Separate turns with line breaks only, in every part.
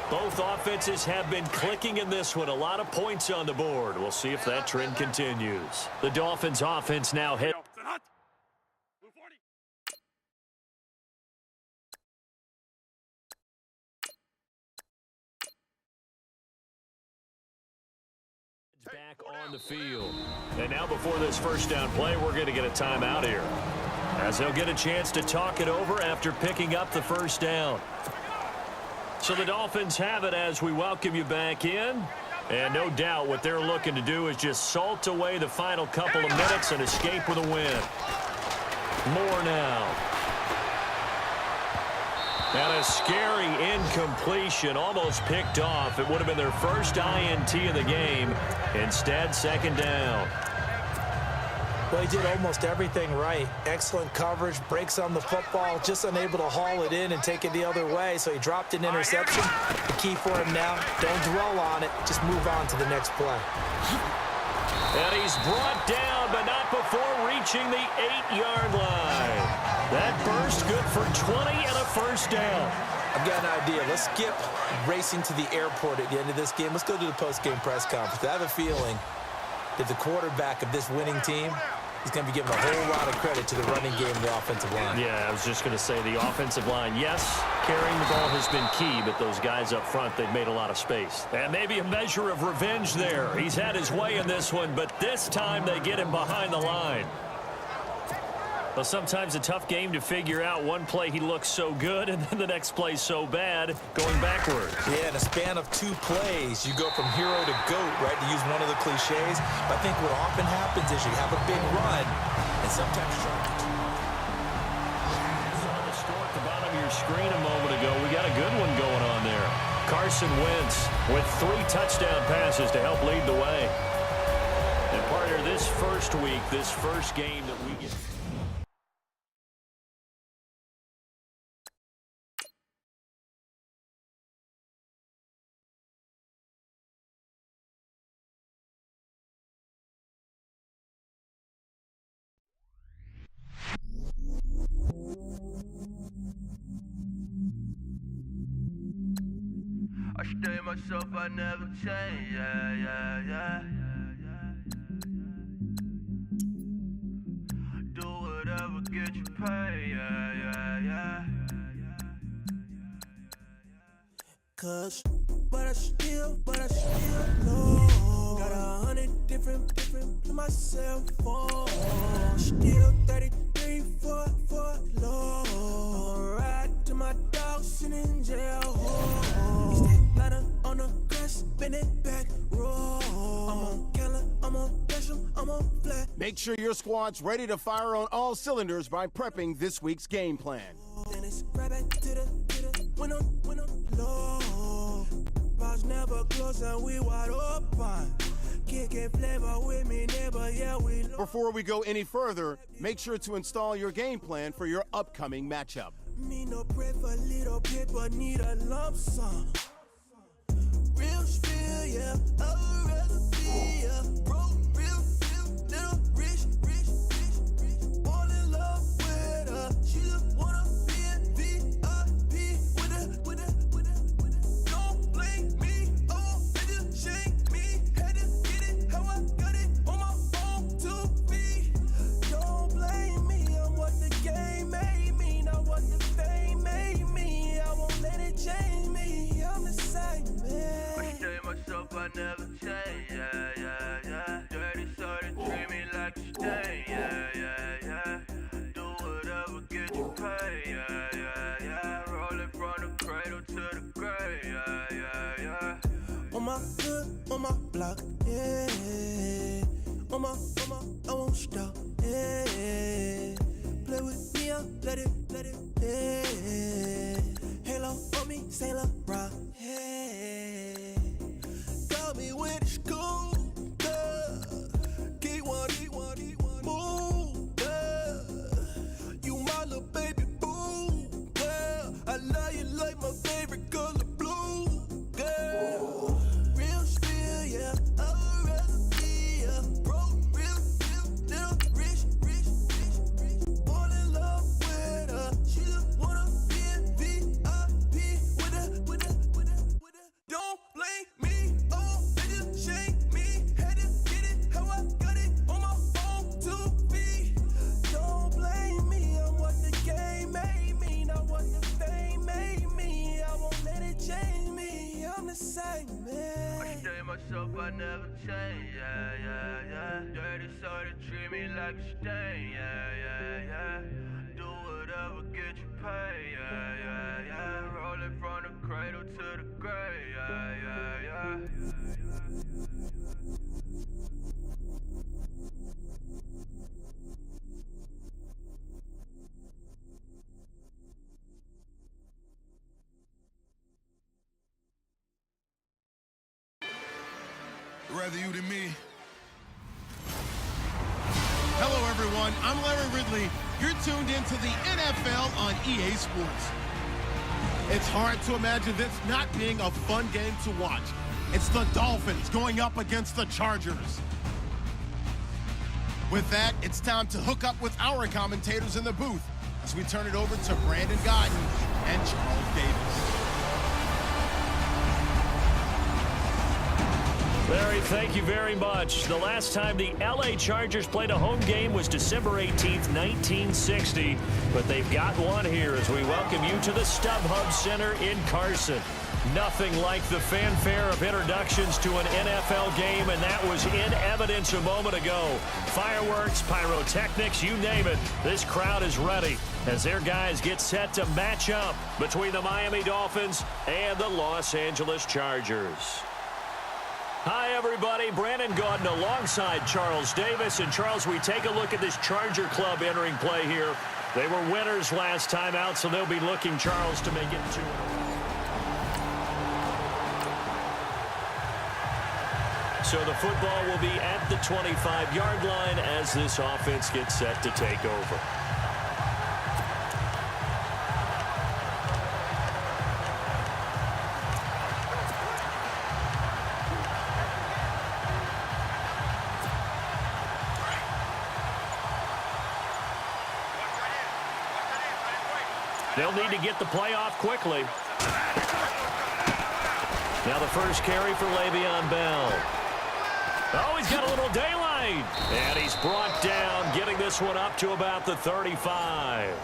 Both offenses have been clicking in this one. A lot of points on the board. We'll see if that trend continues. The Dolphins offense now head. Back on the field. And now before this first down play, we're going to get a timeout here, as they'll get a chance to talk it over after picking up the first down. So the Dolphins have it as we welcome you back in. And no doubt what they're looking to do is just salt away the final couple of minutes and escape with a win. More now. And a scary incompletion, almost picked off. It would have been their first INT of the game. Instead, second down.
Well, he did almost everything right. Excellent coverage, breaks on the football, just unable to haul it in and take it the other way. So he dropped an interception. The key for him now, don't dwell on it. Just move on to the next play.
And he's brought down, but not before reaching the 8-yard line. That burst good for 20 and a first down.
I've got an idea. Let's skip racing to the airport at the end of this game. Let's go to the post-game press conference. I have a feeling that the quarterback of this winning team is going to be given a whole lot of credit to the running game and the offensive line.
Yeah, I was just going to say the offensive line, yes, carrying the ball has been key, but those guys up front, they've made a lot of space. And maybe a measure of revenge there. He's had his way in this one, but this time they get him behind the line. Well, sometimes a tough game to figure out. One play he looks so good, and then the next play so bad, going backwards.
Yeah, in a span of 2 plays, you go from hero to GOAT, right, to use one of the cliches. But I think what often happens is you have a big run, and sometimes you
saw the score at the bottom of your screen a moment ago. We got a good one going on there. Carson Wentz with 3 touchdown passes to help lead the way. And partner, this first week, this first game that we get.
I stay myself, I never change, yeah. Do whatever, get you paid, yeah.
Cause, but I still know. Got 100 different to myself on. Still 33 for low. I'ma ride to my dog sitting in jail. Ladder on the grass, spin it back, roll. I'm on Keller, I'm on Gresham, I'm on flat.
Make sure your squad's ready to fire on all cylinders by prepping this week's game plan.
Then it's right back to the when I'm low. Bars never close and we wide open. Kicking flavor with me, neighbor, yeah, we low.
Before we go any further, make sure to install your game plan for your upcoming matchup.
Me no pray for little paper, need a lump sum. Real spill, yeah, I'd rather be, yeah. Broke, real, little rich. Fall in love with her. She just wanna be in VIP with her. Don't blame me, oh, they just shame me. Had to get it how I got it on my phone to be. Don't blame me, I'm what the game made me, not what the fame made me. I won't let it change me, I'm the same man.
Myself, I never change, yeah. Dirty, sorry, treat me like a stain, yeah. Do whatever, get you paid, yeah. Rolling from the cradle to the grave, yeah.
On my hood, on my block, yeah. On my, I won't stop, yeah. Play with me, I'll let it, yeah. Halo on me, Saint Laurent, yeah. Got me with the school, keep one, move, you my little baby boo, girl. I love you like my favorite color blue, girl. Real spill, yeah, I'd rather be, yeah. Broke, real, little rich. Fall in love with her, she just wanna be in VIP with her.
myself, I never change, yeah, yeah, yeah. Dirty soda, treat me like a stain, yeah, yeah, yeah. Do whatever, get you paid, yeah, yeah, yeah. Rolling from the cradle to the grave, yeah, yeah, yeah.
Rather you than me.
Hello, everyone. I'm Larry Ridley. You're tuned into the NFL on EA Sports. It's hard to imagine this not being a fun game to watch. It's the Dolphins going up against the Chargers. With that, it's time to hook up with our commentators in the booth as we turn it over to Brandon Godden and Charles Davis.
Larry, thank you very much. The last time the LA Chargers played a home game was December 18th, 1960. But they've got one here as we welcome you to the StubHub Center in Carson. Nothing like the fanfare of introductions to an NFL game, and that was in evidence a moment ago. Fireworks, pyrotechnics, you name it. This crowd is ready as their guys get set to match up between the Miami Dolphins and the Los Angeles Chargers. Hi, everybody. Brandon Gaudin alongside Charles Davis. And, Charles, we take a look at this Charger club entering play here. They were winners last time out, so they'll be looking, Charles, to make it 2-0. So the football will be at the 25-yard line as this offense gets set to take over. They'll need to get the play off quickly. Now the first carry for Le'Veon Bell. Oh, he's got a little daylight. And he's brought down, getting this one up to about the 35.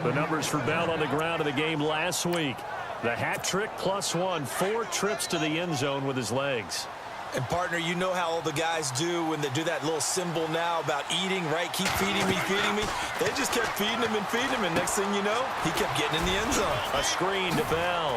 The numbers for Bell on the ground of the game last week. The hat trick +1, 4 trips to the end zone with his legs.
And, partner, you know how all the guys do when they do that little symbol now about eating, right? Keep feeding me, feeding me. They just kept feeding him, and next thing you know, he kept getting in the end zone.
A screen to Bell.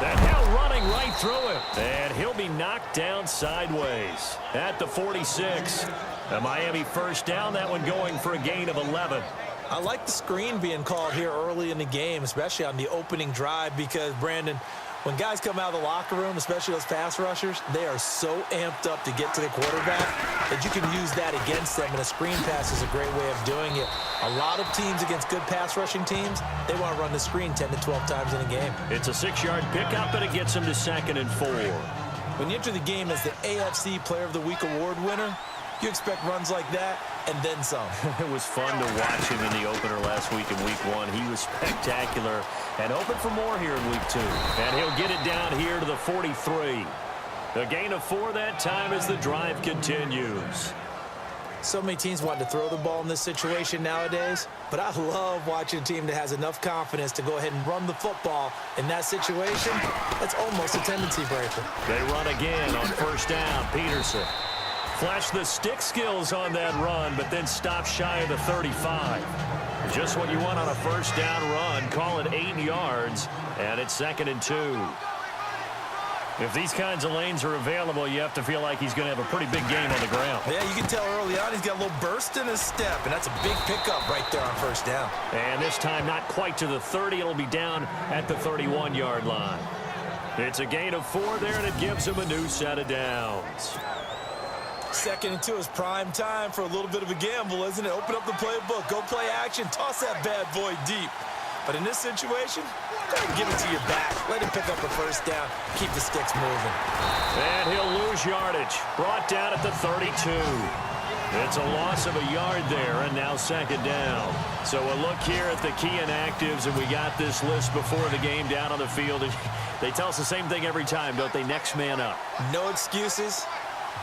That hell running right through him. And he'll be knocked down sideways at the 46. A Miami first down, that one going for a gain of 11.
I like the screen being called here early in the game, especially on the opening drive, because, Brandon, when guys come out of the locker room, especially those pass rushers, they are so amped up to get to the quarterback that you can use that against them, and a screen pass is a great way of doing it. A lot of teams against good pass rushing teams, they want to run the screen 10 to 12 times in a game.
It's a 6-yard pickup, and it gets them to 2nd and 4.
When you enter the game as the AFC Player of the Week award winner, you expect runs like that and then some.
It was fun to watch him in the opener last week in week 1. He was spectacular and hoping for more here in week 2. And he'll get it down here to the 43. A gain of 4 that time as the drive continues.
So many teams want to throw the ball in this situation nowadays, but I love watching a team that has enough confidence to go ahead and run the football in that situation. That's almost a tendency breaker.
They run again on first down. Peterson flashed the stick skills on that run, but then stopped shy of the 35. Just what you want on a first down run. Call it 8 yards, and it's 2nd and 2. If these kinds of lanes are available, you have to feel like he's going to have a pretty big game on the ground.
Yeah, you can tell early on he's got a little burst in his step, and that's a big pickup right there on first down.
And this time not quite to the 30. It'll be down at the 31-yard line. It's a gain of 4 there, and it gives him a new set of downs.
2nd and 2 is prime time for a little bit of a gamble, isn't it? Open up the playbook, go play action, toss that bad boy deep. But in this situation, go ahead and give it to your back. Let him pick up a first down. Keep the sticks moving.
And he'll lose yardage. Brought down at the 32. It's a loss of a yard there, and now 2nd down. So a look here at the key inactives, and we got this list before the game down on the field. They tell us the same thing every time, don't they? Next man up.
No excuses.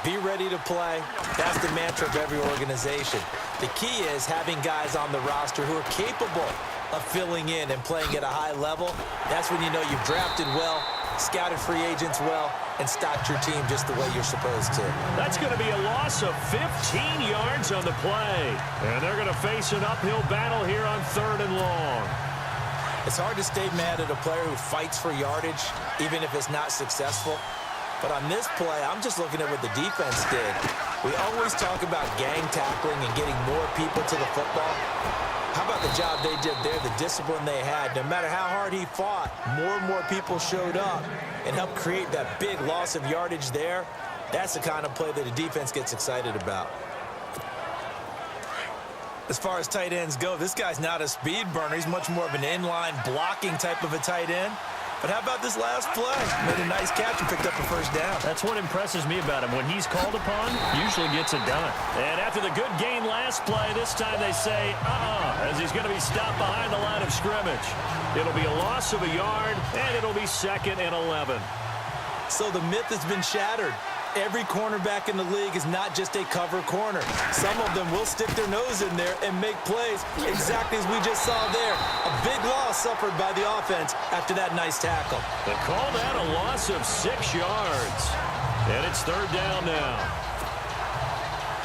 Be ready to play. That's the mantra of every organization. The key is having guys on the roster who are capable of filling in and playing at a high level. That's when you know you've drafted well, scouted free agents well, and start your team just the way you're supposed to.
That's going to be a loss of 15 yards on the play. And they're going to face an uphill battle here on 3rd and long.
It's hard to stay mad at a player who fights for yardage, even if it's not successful. But on this play, I'm just looking at what the defense did. We always talk about gang tackling and getting more people to the football. How about the job they did there, the discipline they had? No matter how hard he fought, more and more people showed up and helped create that big loss of yardage there. That's the kind of play that the defense gets excited about. As far as tight ends go, this guy's not a speed burner. He's much more of an inline blocking type of a tight end. But how about this last play? Made a nice catch and picked up a first down.
That's what impresses me about him. When he's called upon, usually gets it done. And after the good gain last play, this time they say, as he's going to be stopped behind the line of scrimmage. It'll be a loss of a yard, and it'll be 2nd and 11.
So the myth has been shattered. Every cornerback in the league is not just a cover corner. Some of them will stick their nose in there and make plays exactly as we just saw there. A big loss suffered by the offense after that nice tackle.
They call that a loss of 6 yards. And it's 3rd down now.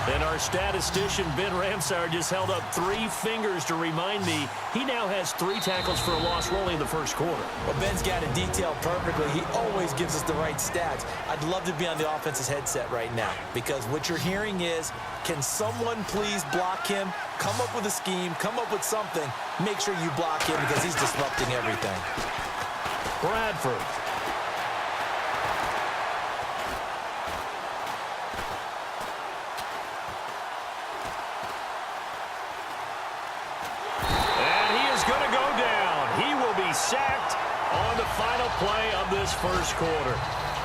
And our statistician, Ben Ramsauer, just held up 3 fingers to remind me he now has 3 tackles for a loss rolling in the first quarter.
Well, Ben's got it detailed perfectly. He always gives us the right stats. I'd love to be on the offense's headset right now because what you're hearing is, can someone please block him? Come up with a scheme. Come up with something. Make sure you block him because he's disrupting everything.
Bradford. Sacked on the final play of this first quarter.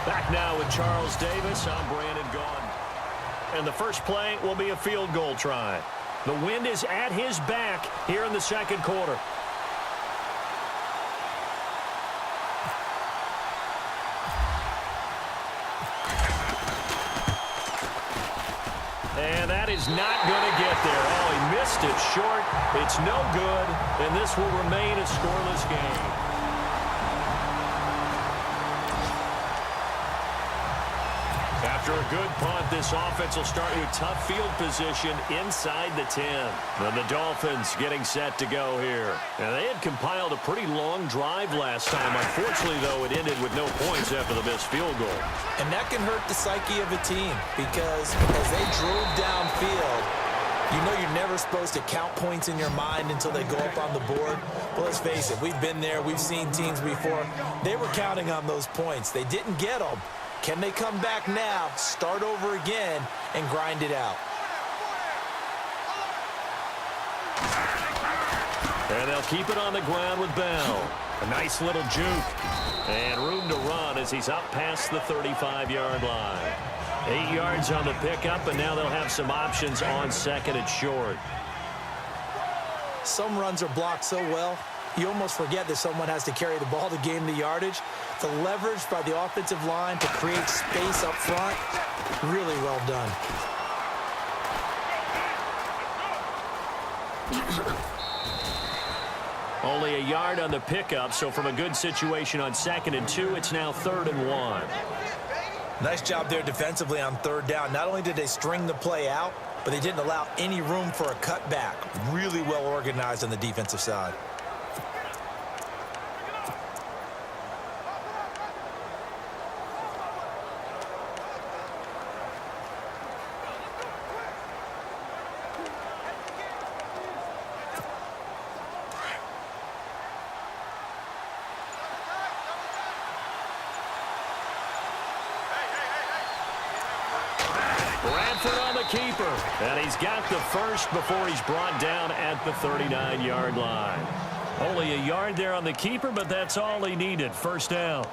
Back now with Charles Davis. I'm Brandon Gaudin. And the first play will be a field goal try. The wind is at his back here in the second quarter. And that is not going to get there. Oh, he missed it short. It's no good, and this will remain a scoreless game. After a good punt, this offense will start with tough field position inside the 10. And the Dolphins getting set to go here. And they had compiled a pretty long drive last time. Unfortunately, though, it ended with no points after the missed field goal.
And that can hurt the psyche of a team because as they drove downfield, you know you're never supposed to count points in your mind until they go up on the board. Well, let's face it, we've been there. We've seen teams before. They were counting on those points. They didn't get them. Can they come back now, start over again, and grind it out?
And they'll keep it on the ground with Bell. A nice little juke. And room to run as he's up past the 35-yard line. 8 yards on the pickup, and now they'll have some options on 2nd and short.
Some runs are blocked so well, you almost forget that someone has to carry the ball to gain the yardage. The leverage by the offensive line to create space up front, really well done.
Only a yard on the pickup, so from a good situation on 2nd and 2, it's now 3rd and 1.
Nice job there defensively on 3rd down. Not only did they string the play out, but they didn't allow any room for a cutback. Really well organized on the defensive side.
Bradford on the keeper. And he's got the first before he's brought down at the 39-yard line. Only a yard there on the keeper, but that's all he needed. First down.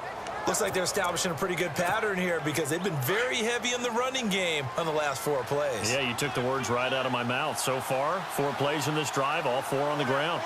Looks like they're establishing a pretty good pattern here because they've been very heavy in the running game on the last 4 plays.
Yeah, you took the words right out of my mouth. So far, 4 plays in this drive, all 4 on the ground.